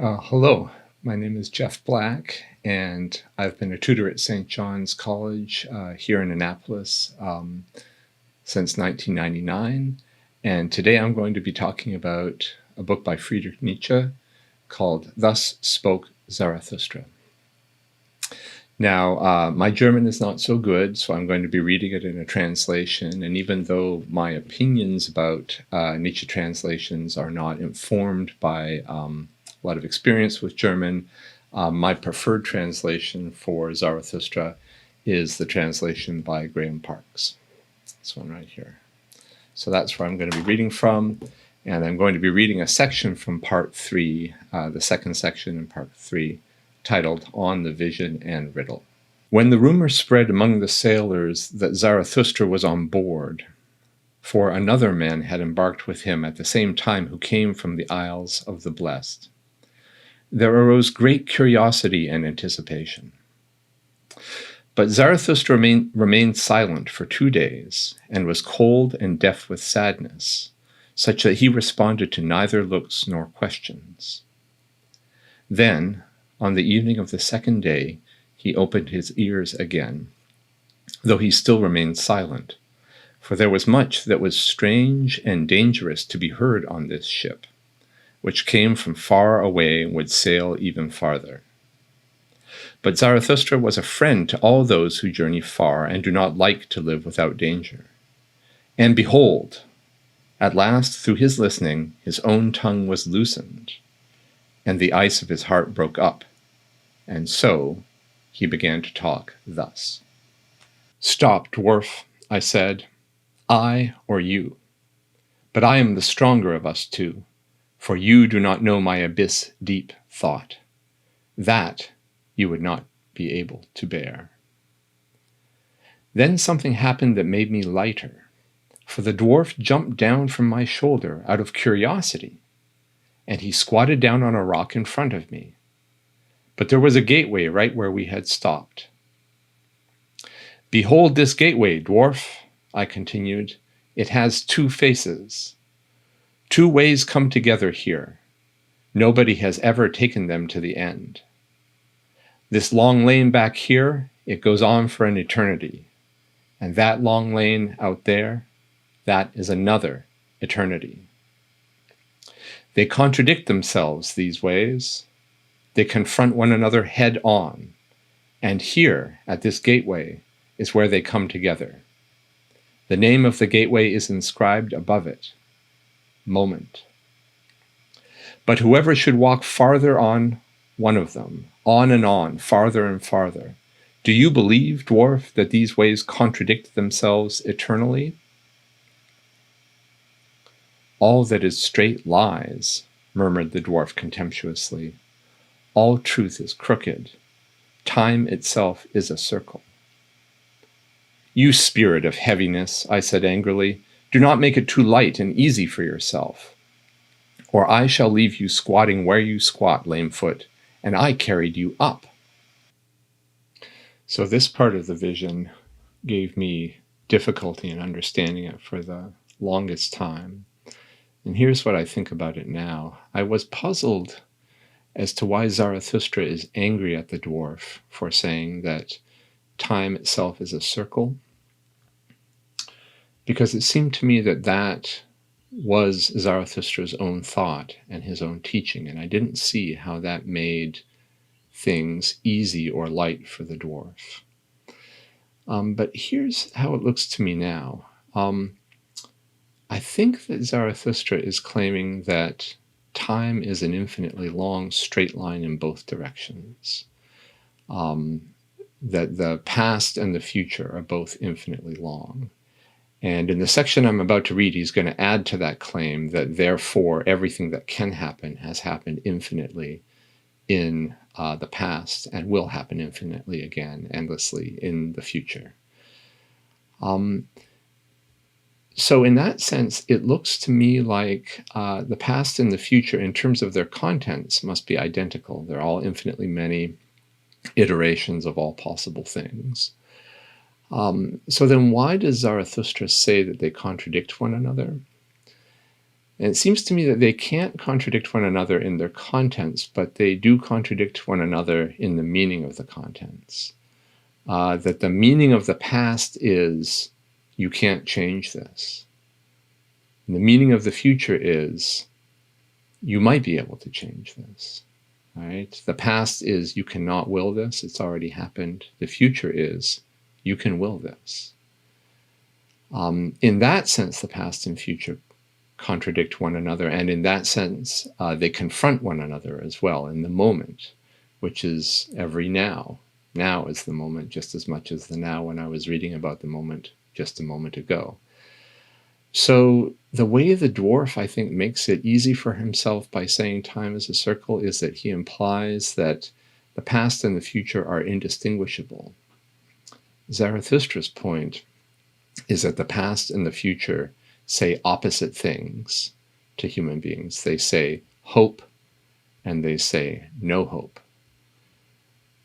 Hello, my name is Jeff Black, and I've been a tutor at St. John's College here in Annapolis since 1999. And today I'm going to be talking about a book by Friedrich Nietzsche called Thus Spoke Zarathustra. Now, my German is not so good, so I'm going to be reading it in a translation. And even though my opinions about Nietzsche translations are not informed by a lot of experience with German, my preferred translation for Zarathustra is the translation by Graham Parks. This one right here. So that's where I'm going to be reading from. And I'm going to be reading a section from part 3, the second section in part 3, titled On the Vision and Riddle. When the rumor spread among the sailors that Zarathustra was on board, for another man had embarked with him at the same time who came from the Isles of the Blessed, there arose great curiosity and anticipation. But Zarathustra remained silent for 2 days, and was cold and deaf with sadness, such that he responded to neither looks nor questions. Then, on the evening of the second day, he opened his ears again, though he still remained silent, for there was much that was strange and dangerous to be heard on this ship, which came from far away and would sail even farther. But Zarathustra was a friend to all those who journey far and do not like to live without danger. And behold, at last through his listening, his own tongue was loosened, and the ice of his heart broke up, and so he began to talk thus. "Stop, dwarf," I said, "I or you? But I am the stronger of us two, for you do not know my abyss-deep thought. That you would not be able to bear." Then something happened that made me lighter, for the dwarf jumped down from my shoulder out of curiosity, and he squatted down on a rock in front of me. But there was a gateway right where we had stopped. "Behold this gateway, dwarf," I continued. "It has 2 faces. 2 ways come together here. Nobody has ever taken them to the end. This long lane back here, it goes on for an eternity. And that long lane out there, that is another eternity. They contradict themselves, these ways. They confront one another head on. And here, at this gateway, is where they come together. The name of the gateway is inscribed above it. Moment. But whoever should walk farther on one of them, on and on, farther and farther, do you believe, dwarf, that these ways contradict themselves eternally?" "All that is straight lies," murmured the dwarf contemptuously. "All truth is crooked. Time itself is a circle." "You spirit of heaviness," I said angrily, "do not make it too light and easy for yourself, or I shall leave you squatting where you squat, lame foot, and I carried you up." So this part of the vision gave me difficulty in understanding it for the longest time. And here's what I think about it now. I was puzzled as to why Zarathustra is angry at the dwarf for saying that time itself is a circle, because it seemed to me that that was Zarathustra's own thought and his own teaching, and I didn't see how that made things easy or light for the dwarf. But here's how it looks to me now. I think that Zarathustra is claiming that time is an infinitely long straight line in both directions, that the past and the future are both infinitely long. And in the section I'm about to read, he's going to add to that claim that therefore everything that can happen has happened infinitely in the past and will happen infinitely again, endlessly in the future. So in that sense, it looks to me like the past and the future, in terms of their contents, must be identical. They're all infinitely many iterations of all possible things. So then why does Zarathustra say that they contradict one another? And it seems to me that they can't contradict one another in their contents, but they do contradict one another in the meaning of the contents. That the meaning of the past is, you can't change this. And the meaning of the future is, you might be able to change this. Right? The past is, you cannot will this, it's already happened. The future is, you can will this. In that sense, the past and future contradict one another, and in that sense, they confront one another as well in the moment, which is every now. Now is the moment just as much as the now when I was reading about the moment just a moment ago. So the way the dwarf, I think, makes it easy for himself by saying time is a circle is that he implies that the past and the future are indistinguishable. Zarathustra's point is that the past and the future say opposite things to human beings. They say hope and they say no hope.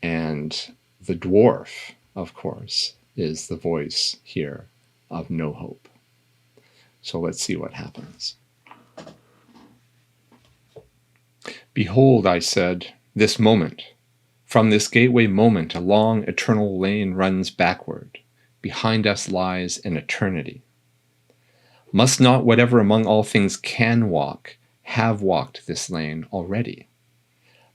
And the dwarf, of course, is the voice here of no hope. So let's see what happens. Behold, I said, this moment. From this gateway moment, a long eternal lane runs backward. Behind us lies an eternity. Must not whatever among all things can walk, have walked this lane already?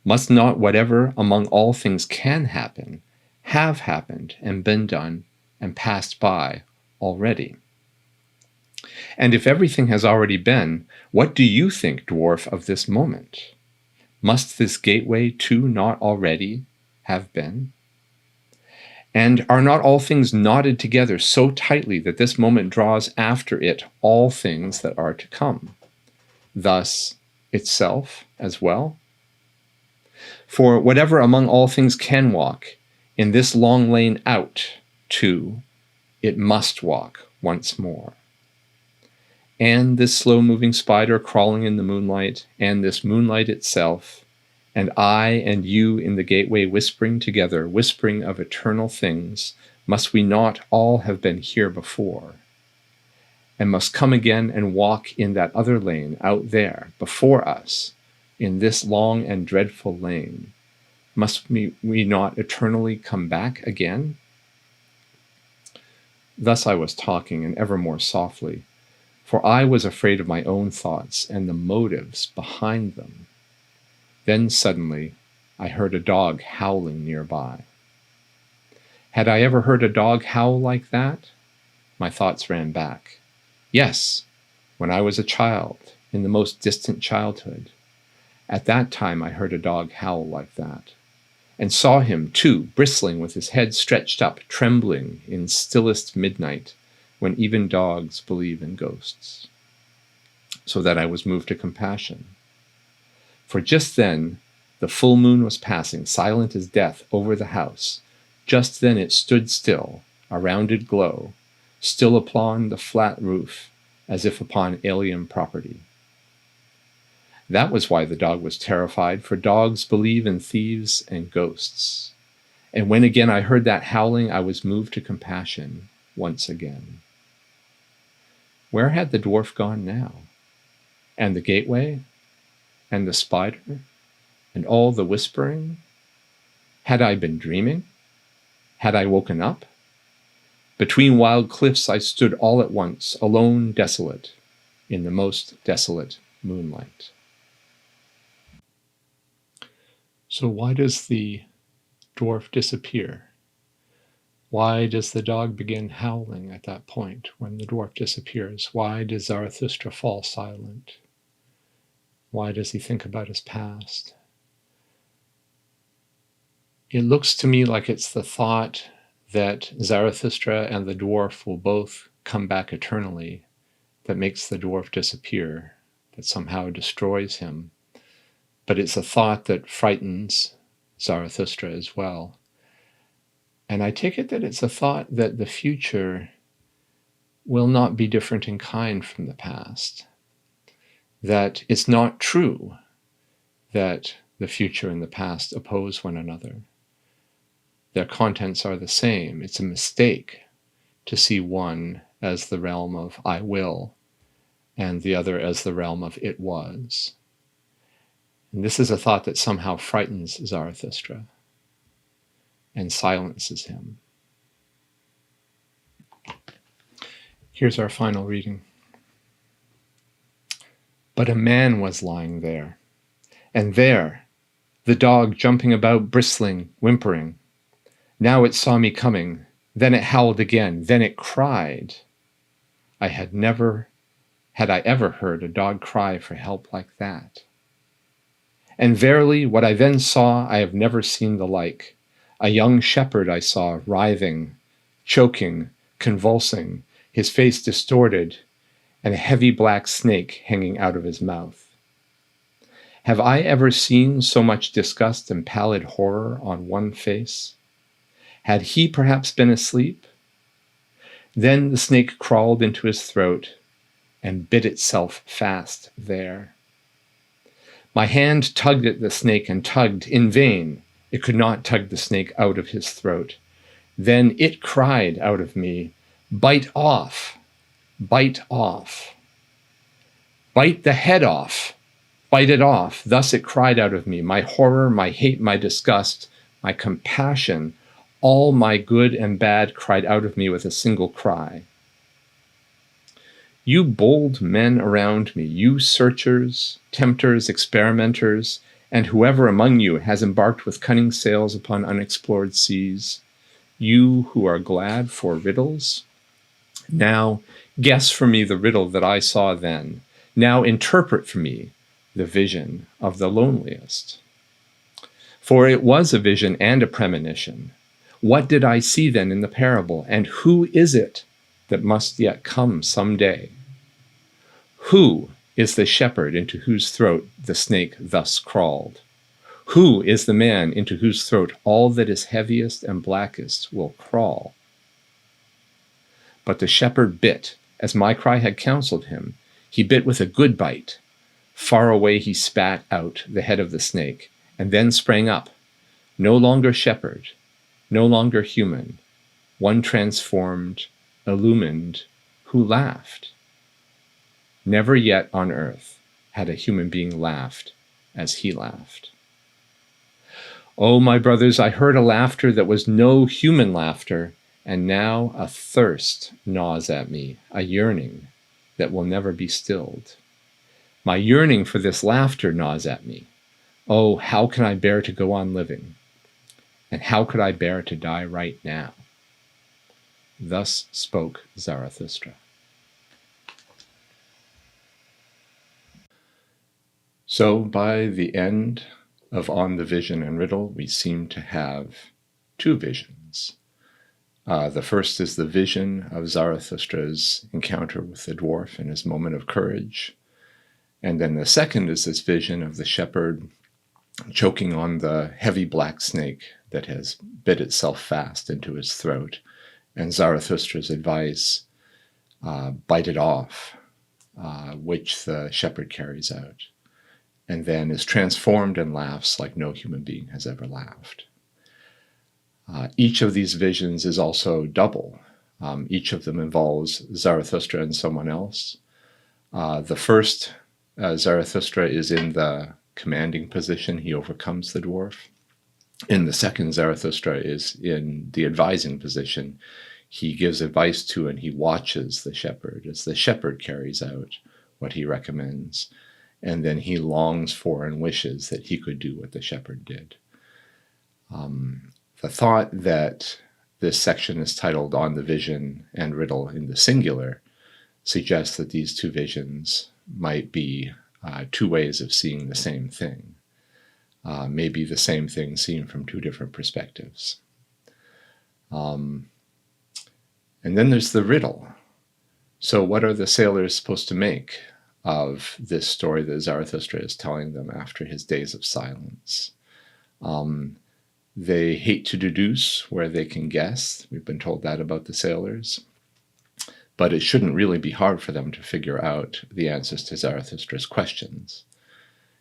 Must not whatever among all things can happen, have happened and been done and passed by already? And if everything has already been, what do you think, dwarf, of this moment? Must this gateway too not already have been? And are not all things knotted together so tightly that this moment draws after it all things that are to come, thus itself as well? For whatever among all things can walk, in this long lane out, too, it must walk once more. And this slow-moving spider crawling in the moonlight, and this moonlight itself, and I and you in the gateway whispering together, whispering of eternal things, must we not all have been here before, and must come again and walk in that other lane out there before us, in this long and dreadful lane? Must we not eternally come back again? Thus I was talking, and ever more softly, for I was afraid of my own thoughts and the motives behind them. Then suddenly I heard a dog howling nearby. Had I ever heard a dog howl like that? My thoughts ran back. Yes, when I was a child, in the most distant childhood. At that time I heard a dog howl like that, and saw him, too, bristling with his head stretched up, trembling in stillest midnight, when even dogs believe in ghosts. So that I was moved to compassion. For just then the full moon was passing, silent as death, over the house. Just then it stood still, a rounded glow, still upon the flat roof, as if upon alien property. That was why the dog was terrified, for dogs believe in thieves and ghosts. And when again I heard that howling, I was moved to compassion once again. Where had the dwarf gone now? And the gateway? And the spider? And all the whispering? Had I been dreaming? Had I woken up? Between wild cliffs I stood all at once, alone, desolate, in the most desolate moonlight. So why does the dwarf disappear? Why does the dog begin howling at that point when the dwarf disappears? Why does Zarathustra fall silent? Why does he think about his past? It looks to me like it's the thought that Zarathustra and the dwarf will both come back eternally that makes the dwarf disappear, that somehow destroys him. But it's a thought that frightens Zarathustra as well. And I take it that it's a thought that the future will not be different in kind from the past. That it's not true that the future and the past oppose one another. Their contents are the same. It's a mistake to see one as the realm of I will and the other as the realm of it was. And this is a thought that somehow frightens Zarathustra and silences him. Here's our final reading. But a man was lying there, and there, the dog jumping about, bristling, whimpering. Now it saw me coming, then it howled again, then it cried. Had I ever heard a dog cry for help like that? And verily, what I then saw, I have never seen the like. A young shepherd I saw, writhing, choking, convulsing, his face distorted, and a heavy black snake hanging out of his mouth. Have I ever seen so much disgust and pallid horror on one face? Had he perhaps been asleep? Then the snake crawled into his throat and bit itself fast there. My hand tugged at the snake and tugged in vain. It could not tug the snake out of his throat. Then it cried out of me, "Bite off, bite off. Bite the head off, bite it off." Thus it cried out of me, my horror, my hate, my disgust, my compassion, all my good and bad cried out of me with a single cry. You bold men around me, you searchers, tempters, experimenters, and whoever among you has embarked with cunning sails upon unexplored seas, you who are glad for riddles, now guess for me the riddle that I saw then. Now interpret for me the vision of the loneliest. For it was a vision and a premonition. What did I see then in the parable, and who is it that must yet come some day? Who is the shepherd into whose throat the snake thus crawled? Who is the man into whose throat all that is heaviest and blackest will crawl? But the shepherd bit, as my cry had counseled him. He bit with a good bite. Far away he spat out the head of the snake, and then sprang up, no longer shepherd, no longer human, one transformed, illumined, who laughed. Never yet on earth had a human being laughed as he laughed. Oh, my brothers, I heard a laughter that was no human laughter, and now a thirst gnaws at me, a yearning that will never be stilled. My yearning for this laughter gnaws at me. Oh, how can I bear to go on living? And how could I bear to die right now? Thus spoke Zarathustra. So by the end of On the Vision and Riddle, we seem to have two visions. The first is the vision of Zarathustra's encounter with the dwarf and his moment of courage. And then the second is this vision of the shepherd choking on the heavy black snake that has bit itself fast into his throat. And Zarathustra's advice, bite it off, which the shepherd carries out, and then is transformed and laughs like no human being has ever laughed. Each of these visions is also double. Each of them involves Zarathustra and someone else. The first, Zarathustra is in the commanding position. He overcomes the dwarf. In the second, Zarathustra is in the advising position. He gives advice to and he watches the shepherd as the shepherd carries out what he recommends. And then he longs for and wishes that he could do what the shepherd did. The thought that this section is titled On the Vision and Riddle in the singular suggests that these two visions might be two ways of seeing the same thing. Maybe the same thing seen from two different perspectives. And then there's the riddle. So what are the sailors supposed to make of this story that Zarathustra is telling them after his days of silence? They hate to deduce where they can guess. We've been told that about the sailors. But it shouldn't really be hard for them to figure out the answers to Zarathustra's questions.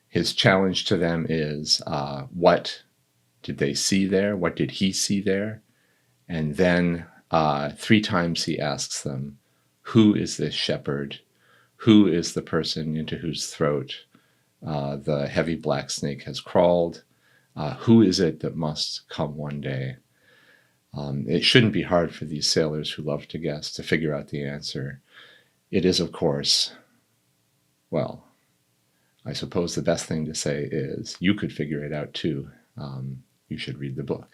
His challenge to them is, what did they see there? What did he see there? And then 3 times he asks them, who is this shepherd? Who is the person into whose throat the heavy black snake has crawled? Who is it that must come one day? It shouldn't be hard for these sailors who love to guess to figure out the answer. It is, of course, well, I suppose the best thing to say is you could figure it out too. You should read the book.